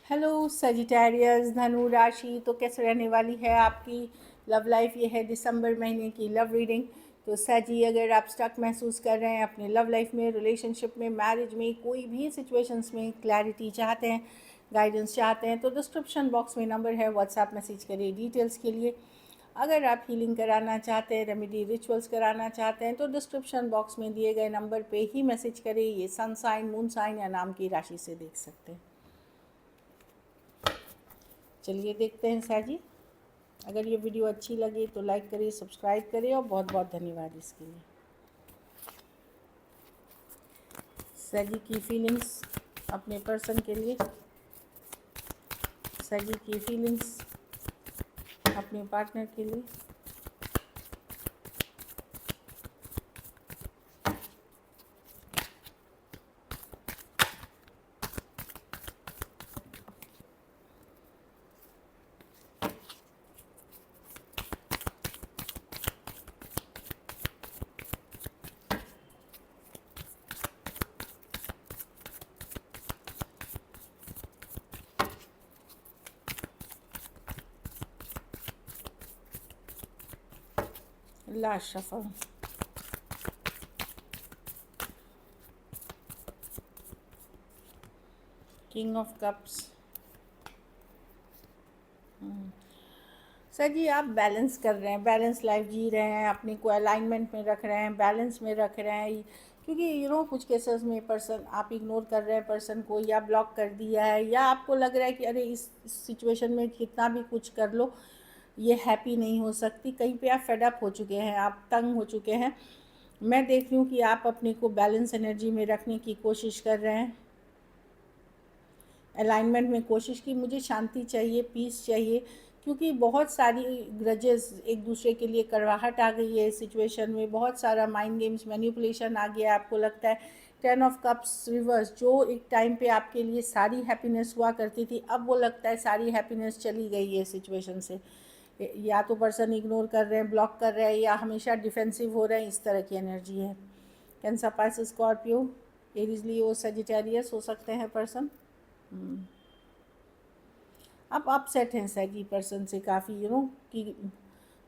Hello Sagittarius धनु राशि, तो कैसे रहने वाली है आपकी लव लाइफ। ये है दिसंबर महीने की लव रीडिंग। तो सजी, अगर आप स्टक महसूस कर रहे हैं अपने लव लाइफ में, रिलेशनशिप में, मैरिज में, कोई भी सिचुएशंस में क्लैरिटी चाहते हैं, गाइडेंस चाहते हैं, तो डिस्क्रिप्शन बॉक्स में नंबर है, व्हाट्सएप मैसेज करिए डिटेल्स के लिए। अगर आप हीलिंग कराना चाहते हैं, रेमेडी रिचुअल्स कराना चाहते हैं, तो डिस्क्रिप्शन बॉक्स में दिए गए नंबर पे ही मैसेज करिए। ये सन साइन, मून साइन या नाम की राशि से देख सकते हैं। चलिए देखते हैं साजी। अगर ये वीडियो अच्छी लगे तो लाइक करिए, सब्सक्राइब करिए, और बहुत बहुत धन्यवाद इसके लिए। साजी की फीलिंग्स अपने पर्सन के लिए, साजी की फीलिंग्स अपने पार्टनर के लिए। Last shuffle. King of cups. Sir जी, आप बैलेंस कर रहे हैं, बैलेंस लाइफ जी रहे हैं, अपने को अलाइनमेंट में रख रहे हैं, बैलेंस में रख रहे हैं। क्योंकि कुछ केसेस में पर्सन आप इग्नोर कर रहे हैं पर्सन को, या ब्लॉक कर दिया है, या आपको लग रहा है कि अरे इस सिचुएशन में कितना भी कुछ कर लो ये हैप्पी नहीं हो सकती। कहीं पे आप फेडअप हो चुके हैं, आप तंग हो चुके हैं। मैं देख रही हूँ कि आप अपने को बैलेंस एनर्जी में रखने की कोशिश कर रहे हैं, अलाइनमेंट में कोशिश की। मुझे शांति चाहिए, पीस चाहिए, क्योंकि बहुत सारी ग्रजेस एक दूसरे के लिए कड़वाहट आ गई है इस सिचुएशन में। बहुत सारा माइंड गेम्स, मैनिपुलेशन आ गया। आपको लगता है 10 ऑफ कप्स रिवर्स, जो एक टाइम पे आपके लिए सारी हैप्पीनेस हुआ करती थी, अब वो लगता है सारी हैप्पीनेस चली गई है सिचुएशन से। या तो पर्सन इग्नोर कर रहे हैं, ब्लॉक कर रहे हैं, या हमेशा डिफेंसिव हो रहे हैं, इस तरह की एनर्जी है। Cancer, Pisces, Scorpio, Aries, Leo, Sagittarius हो सकते हैं पर्सन। अब अपसेट हैं सैगी पर्सन से काफ़ी, कि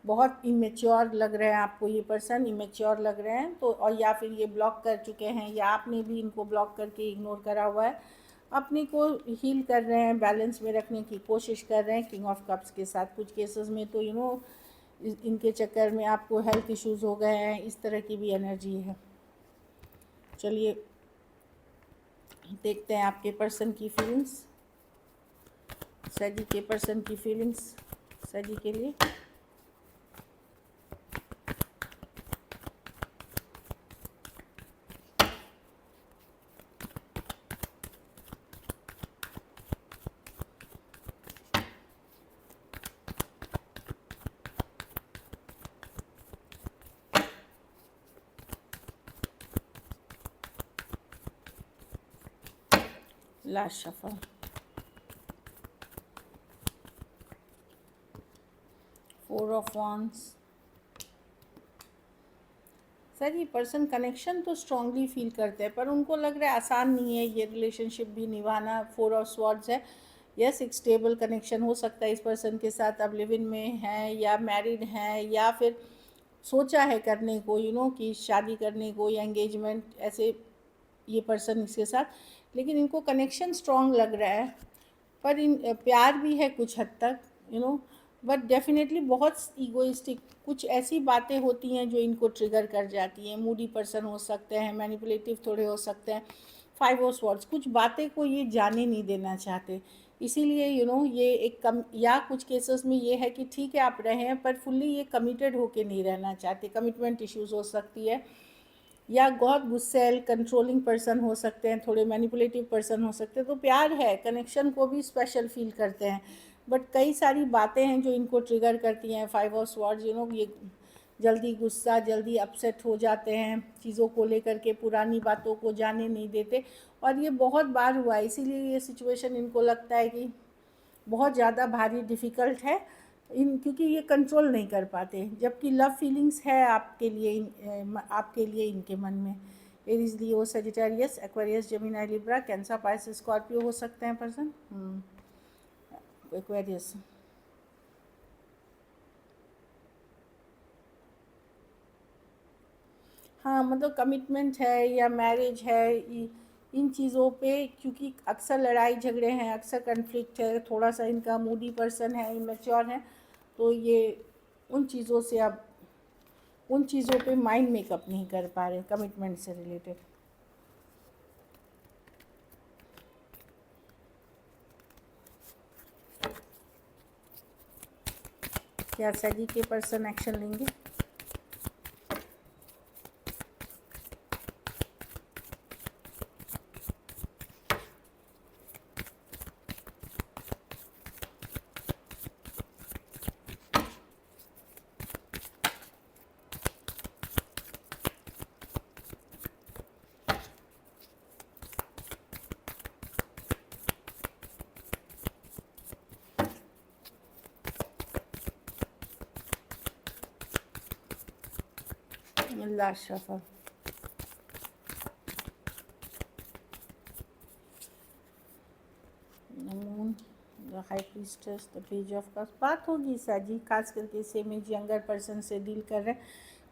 बहुत इमेच्योर लग रहे हैं आपको, ये पर्सन इमेच्योर लग रहे हैं। तो और या फिर ये ब्लॉक कर चुके हैं, या आपने भी इनको ब्लॉक करके इग्नोर करा हुआ है। अपने को हील कर रहे हैं, बैलेंस में रखने की कोशिश कर रहे हैं किंग ऑफ कप्स के साथ। कुछ केसेस में तो इनके चक्कर में आपको हेल्थ इश्यूज़ हो गए हैं, इस तरह की भी एनर्जी है। चलिए देखते हैं आपके पर्सन की फीलिंग्स, सजी के पर्सन की फीलिंग्स सजी के लिए। Last shuffle. Four of wands. Sir ये पर्सन कनेक्शन तो स्ट्रांगली फील करते हैं, पर उनको लग रहा है आसान नहीं है ये रिलेशनशिप भी निभाना। फोर ऑफ स्वॉर्ड्स है। यस, एक स्टेबल कनेक्शन हो सकता है इस पर्सन के साथ। अब लिव इन में हैं, या मैरिड हैं, या फिर सोचा है करने को, कि शादी करने को, या एंगेजमेंट, ऐसे ये पर्सन इसके साथ। लेकिन इनको कनेक्शन स्ट्रांग लग रहा है, पर इन प्यार भी है कुछ हद तक, बट डेफिनेटली बहुत ईगोइस्टिक कुछ ऐसी बातें होती हैं जो इनको ट्रिगर कर जाती हैं। मूडी पर्सन हो सकते हैं, मैनिपुलेटिव थोड़े हो सकते हैं। फाइव ऑफ स्वॉर्ड्स, कुछ बातें को ये जाने नहीं देना चाहते, इसीलिए ये एक कम, या कुछ केसेस में ये है कि ठीक है आप रहे हैं, पर फुल्ली ये कमिटेड होके नहीं रहना चाहते। कमिटमेंट इश्यूज हो सकती है, या बहुत गुस्सैल कंट्रोलिंग पर्सन हो सकते हैं, थोड़े मैनिपुलेटिव पर्सन हो सकते हैं। तो प्यार है, कनेक्शन को भी स्पेशल फील करते हैं, बट कई सारी बातें हैं जो इनको ट्रिगर करती हैं। फाइव ऑफ स्वॉर्ड्स, ये जल्दी गुस्सा, जल्दी अपसेट हो जाते हैं चीज़ों को लेकर के, पुरानी बातों को जाने नहीं देते। और ये बहुत बार हुआ है, इसीलिए ये सिचुएशन इनको लगता है कि बहुत ज़्यादा भारी डिफ़िकल्ट है क्योंकि ये कंट्रोल नहीं कर पाते, जबकि लव फीलिंग्स है आपके लिए इनके मन में। Aries, Leo, Sagittarius, Aquarius, Gemini, Libra, Cancer, Pisces, Scorpio हो सकते हैं पर्सन। एक्वेरियस। हाँ, मतलब कमिटमेंट है या मैरिज है, इन चीज़ों पे क्योंकि अक्सर लड़ाई झगड़े हैं, अक्सर कन्फ्लिक्ट है, थोड़ा सा इनका मूडी पर्सन है, इमेच्योर है, तो ये उन चीज़ों से अब उन चीज़ों पे माइंड मेकअप नहीं कर पा रहे कमिटमेंट से रिलेटेड। क्या सजी के पर्सन एक्शन लेंगे? Last shuffle. Moon, the high priestess, the page of cups. बात होगी साजी, खास करके सेम एज यंगर पर्सन से डील कर रहे हैं।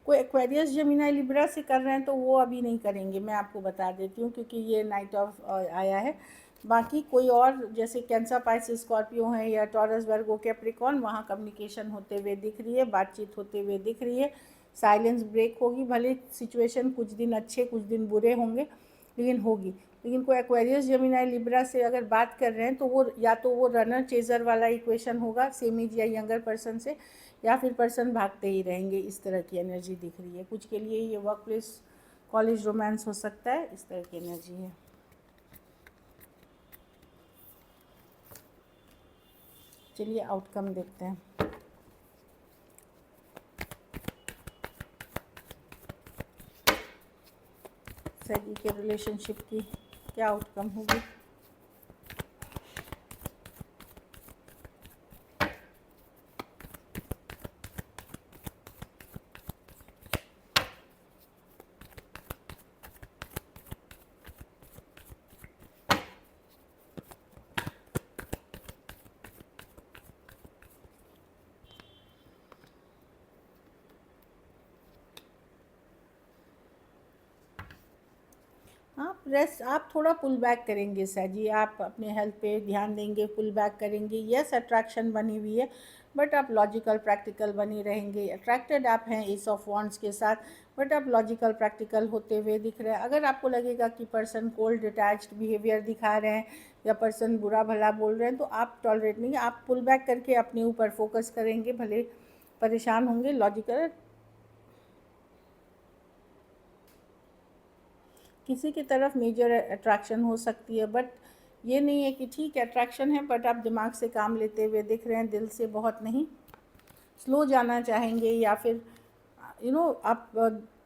कोई एक्वेरियस जेमिनी लिब्रा से कर रहे हैं तो वो अभी नहीं करेंगे, मैं आपको बता देती हूँ, क्योंकि ये नाइट ऑफ आया है। बाकी कोई और जैसे कैंसर, पाइसिस, स्कॉर्पियो है या टॉरस, वर्गो, कैप्रिकॉर्न, वहाँ कम्युनिकेशन होते हुए दिख रही है, बातचीत होते हुए दिख रही है, साइलेंस ब्रेक होगी। भले सिचुएशन कुछ दिन अच्छे कुछ दिन बुरे होंगे, लेकिन होगी। लेकिन कोई एक्वेरियस जेमिनी लिब्रा से अगर बात कर रहे हैं तो वो या तो वो रनर चेजर वाला इक्वेशन होगा सेम एज या यंगर पर्सन से, या फिर पर्सन भागते ही रहेंगे, इस तरह की एनर्जी दिख रही है। कुछ के लिए ये वर्क प्लेस, कॉलेज रोमांस हो सकता है, इस तरह की एनर्जी है। चलिए आउटकम देखते हैं। सही के रिलेशनशिप की क्या आउटकम होगी? आप रेस्ट, आप थोड़ा पुल बैक करेंगे सर जी, आप अपने हेल्थ पे ध्यान देंगे, पुल बैक करेंगे। यस, अट्रैक्शन बनी हुई है, बट आप लॉजिकल प्रैक्टिकल बनी रहेंगे। अट्रैक्टेड आप हैं एस ऑफ वॉन्ड्स के साथ, बट आप लॉजिकल प्रैक्टिकल होते हुए दिख रहे हैं। अगर आपको लगेगा कि पर्सन कोल्ड डिटैच्ड बिहेवियर दिखा रहे हैं या पर्सन बुरा भला बोल रहे हैं, तो आप टॉलरेट नहीं, आप पुल बैक करके अपने ऊपर फोकस करेंगे। भले परेशान होंगे, लॉजिकल किसी की तरफ मेजर अट्रैक्शन हो सकती है, बट ये नहीं है कि ठीक है अट्रैक्शन है, बट आप दिमाग से काम लेते हुए दिख रहे हैं, दिल से बहुत नहीं। स्लो जाना चाहेंगे या फिर आप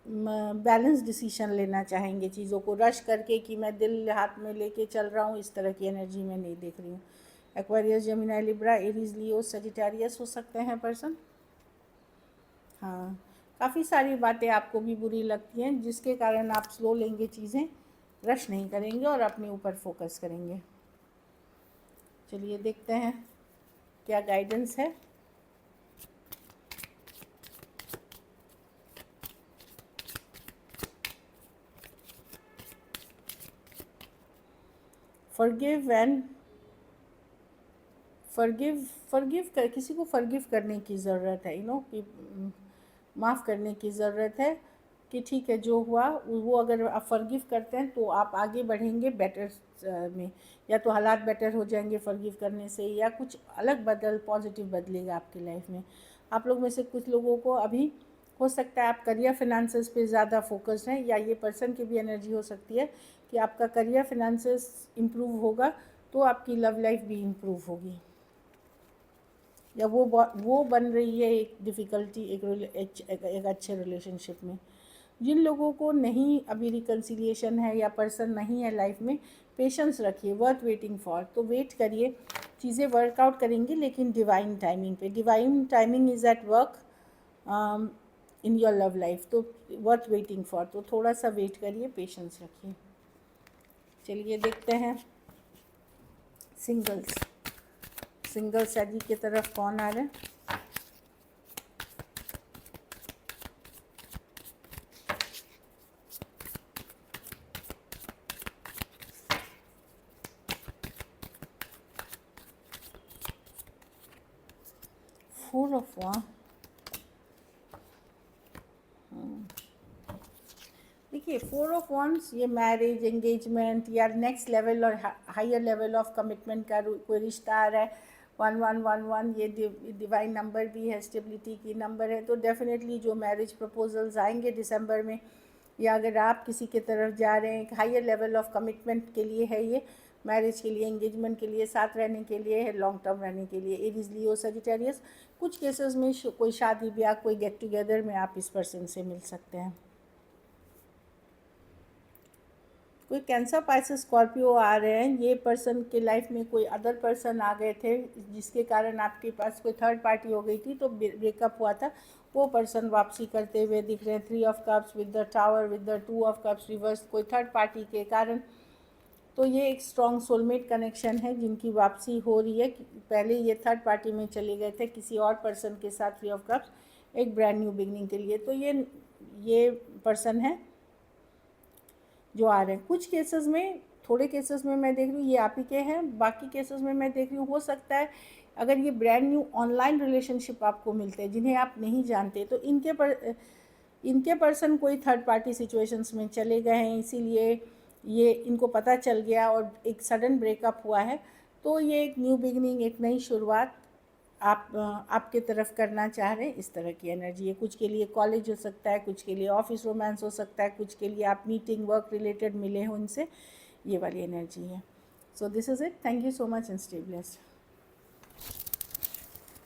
बैलेंस डिसीजन लेना चाहेंगे, चीज़ों को रश करके कि मैं दिल हाथ में लेके चल रहा हूँ, इस तरह की एनर्जी में नहीं देख रही हूँ। Aquarius, Gemini, Libra, Aries, Leo, Sagittarius हो सकते हैं पर्सन। हाँ, काफ़ी सारी बातें आपको भी बुरी लगती हैं, जिसके कारण आप स्लो लेंगे चीज़ें, रश नहीं करेंगे और अपने ऊपर फोकस करेंगे। चलिए देखते हैं क्या गाइडेंस है। फॉरगिव एंड फॉरगिव कर, किसी को फॉरगिव करने की ज़रूरत है, कि माफ़ करने की ज़रूरत है, कि ठीक है जो हुआ वो अगर आप फॉरगिव करते हैं तो आप आगे बढ़ेंगे बेटर में, या तो हालात बेटर हो जाएंगे फॉरगिव करने से, या कुछ अलग पॉजिटिव बदलेगा आपकी लाइफ में। आप लोग में से कुछ लोगों को अभी हो सकता है आप करियर फिनेंसेस पे ज़्यादा फोकस्ड हैं, या ये पर्सन की भी एनर्जी हो सकती है कि आपका करियर फिनेंसेस इम्प्रूव होगा तो आपकी लव लाइफ भी इम्प्रूव होगी, या वो बन रही है एक डिफ़िकल्टी एक अच्छे रिलेशनशिप में। जिन लोगों को नहीं अभी रिकन्सिलिएशन है या पर्सन नहीं है लाइफ में, पेशेंस रखिए, वर्थ वेटिंग फॉर, तो वेट करिए, चीज़ें वर्कआउट करेंगी, लेकिन डिवाइन टाइमिंग पे। Divine timing is at work in your love life, तो वर्थ वेटिंग फॉर, तो थोड़ा सा वेट करिए, पेशेंस रखिए। चलिए देखते हैं सिंगल्स। सिंगल सैजी की तरफ कौन आ रहा है? Four of one. देखिए, फोर ऑफ वंस ये मैरिज, एंगेजमेंट या नेक्स्ट लेवल और हायर लेवल ऑफ कमिटमेंट का कोई रिश्ता आ रहा है। 1111 ये डिवाइन नंबर भी है, स्टेबिलिटी की नंबर है। तो डेफिनेटली जो मैरिज प्रपोजल्स आएंगे दिसंबर में, या अगर आप किसी के तरफ जा रहे हैं, एक हायर लेवल ऑफ कमिटमेंट के लिए है ये, मैरिज के लिए, एंगेजमेंट के लिए, साथ रहने के लिए है, लॉन्ग टर्म रहने के लिए। Aries, Leo, Sagittarius. कुछ केसेस में कोई शादी ब्याह, कोई गेट टुगेदर में आप इस पर्सन से मिल सकते हैं। कोई कैंसर, पाइसेस, स्कॉर्पियो आ रहे हैं। ये पर्सन के लाइफ में कोई अदर पर्सन आ गए थे जिसके कारण आपके पास कोई थर्ड पार्टी हो गई थी, तो ब्रेकअप हुआ था। वो पर्सन वापसी करते हुए दिख रहे हैं। 3 of cups with the tower, with the 2 of cups reverse, कोई थर्ड पार्टी के कारण। तो ये एक स्ट्रॉन्ग सोलमेट कनेक्शन है जिनकी वापसी हो रही है। पहले ये थर्ड पार्टी में चले गए थे किसी और पर्सन के साथ, 3 ऑफ कप्स, एक ब्रांड न्यू बिगनिंग के लिए। तो ये पर्सन है जो आ रहे हैं। कुछ केसेस में, थोड़े केसेस में मैं देख रही हूँ ये आप ही के हैं, बाकी केसेस में मैं देख रही हूँ हो सकता है अगर ये ब्रांड न्यू ऑनलाइन रिलेशनशिप आपको मिलते हैं जिन्हें आप नहीं जानते, तो इनके पर्सन कोई थर्ड पार्टी सिचुएशंस में चले गए हैं, इसीलिए ये इनको पता चल गया और एक सडन ब्रेकअप हुआ है। तो ये एक न्यू बिगनिंग, एक नई शुरुआत आपके तरफ करना चाह रहे हैं, इस तरह की एनर्जी है। कुछ के लिए कॉलेज हो सकता है, कुछ के लिए ऑफिस रोमांस हो सकता है, कुछ के लिए आप मीटिंग, वर्क रिलेटेड मिले हो इनसे, ये वाली एनर्जी है। So this is it. Thank you so much and stay blessed.